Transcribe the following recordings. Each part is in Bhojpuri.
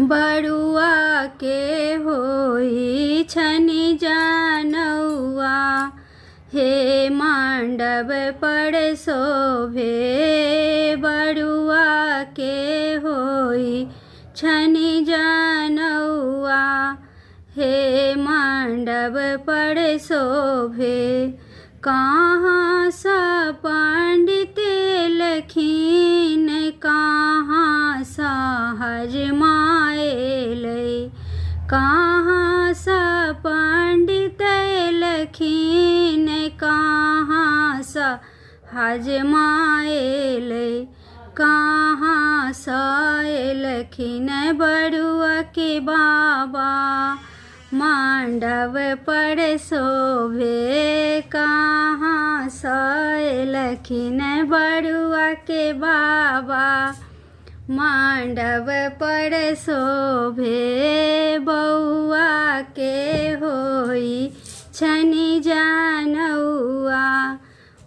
बरुआ के होई छनि जानौआ, हे मांडव पर शोभे। बरुआ के होई छनि जानौआ, हे मांडव पर शोभे। कहाँ सा पंडित लखीन, कहाँ सा हजमाएलै। कहाँ सा पंडित लखीन, कहाँ सा हजमाएलै। कहाँ सा लखीन बरुआ के बाबा, मांडव पर शोभे। कहाँ सा लखीन बरुआ के बाबा, मांडव पर शोभे। बउआ के होई छनि जानौआ,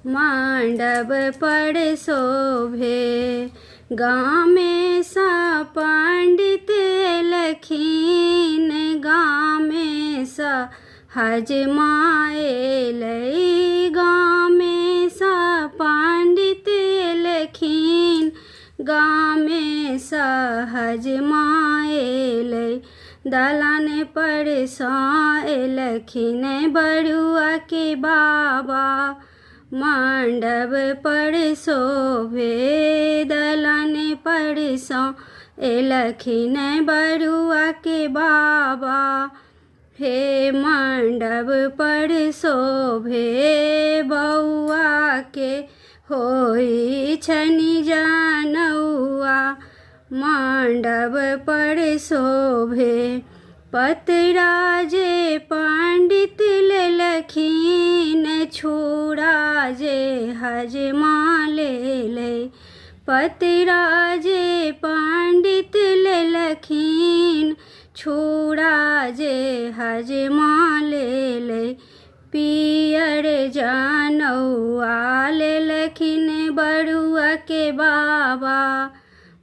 मांडव पर शोभे। गाँव में सा पंडित लखीन, गाँव में सा हजमाएलै। गाँव में सा पंडित लखीन, गाँव में सा हजमाएलै। दलान पर लखीन बरुआ के बाबा, मांडव पर शोभे। दलान पर लखीन बरुआ के बाबा, हे मांडव पर शोभे। बउआ के होई छनि जानौआ, मांडव पर शोभे। पतरा जे पंडित लखीन, छुरा जे हजमा लेलै। पतरा जे पंडित लखीन, छुरा जे हजमा लेलै। पियर जानौआ लेलखिन बरुआ के बाबा,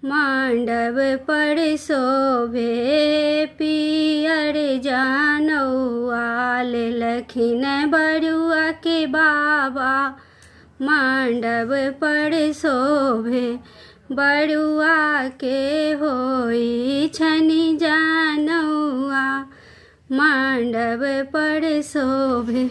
मांडव पर शोभे। पियर जानौआ लेलखिन बरुआ के बाबा, मांडव पर शोभे। बरुआ के होई छनि जानौआ, मांडव पर शोभे।